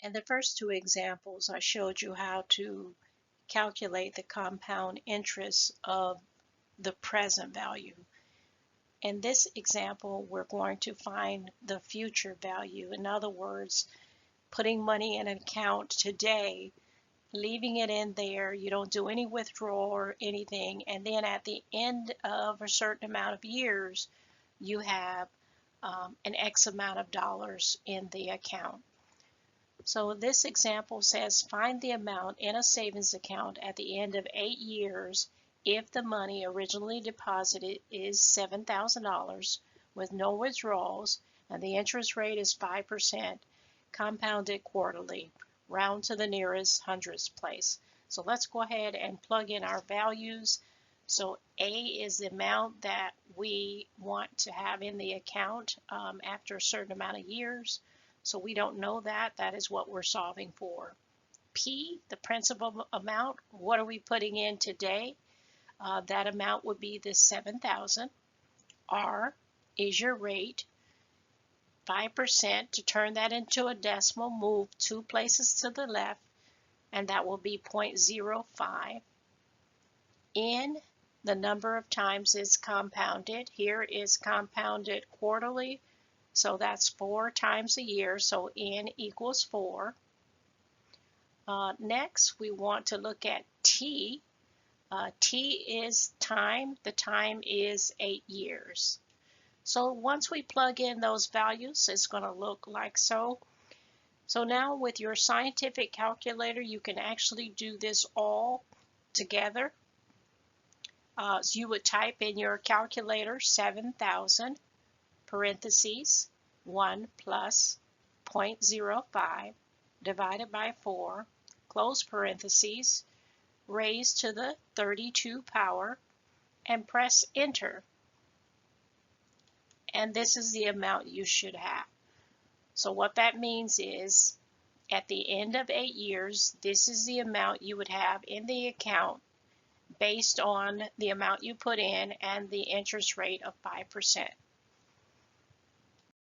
In the first two examples, I showed you how to calculate the compound interest of the present value. In this example, we're going to find the future value. In other words, putting money in an account today, leaving it in there, you don't do any withdrawal or anything, and then at the end of a certain amount of years, you have an X amount of dollars in the account. So this example says find the amount in a savings account at the end of 8 years if the money originally deposited is $7,000 with no withdrawals and the interest rate is 5%, compounded quarterly, round to the nearest hundredths place. So let's go ahead and plug in our values. So A is the amount that we want to have in the account after a certain amount of years. So we don't know that. That is what we're solving for. P, the principal amount, what are we putting in today? That amount would be the 7,000. R is your rate. 5%, to turn that into a decimal, move 2 places to the left, and that will be 0.05. N, the number of times it's compounded. Here is compounded quarterly. So that's 4 times a year, so N equals 4. Next, we want to look at T. T is time. The time is 8 years. So once we plug in those values, it's going to look like so. So now with your scientific calculator, you can actually do this all together. So you would type in your calculator 7,000. parentheses 1 plus 0.05 divided by 4, close parentheses, raised to the 32 power, and press enter. And this is the amount you should have. So what that means is at the end of 8 years, this is the amount you would have in the account based on the amount you put in and the interest rate of 5%.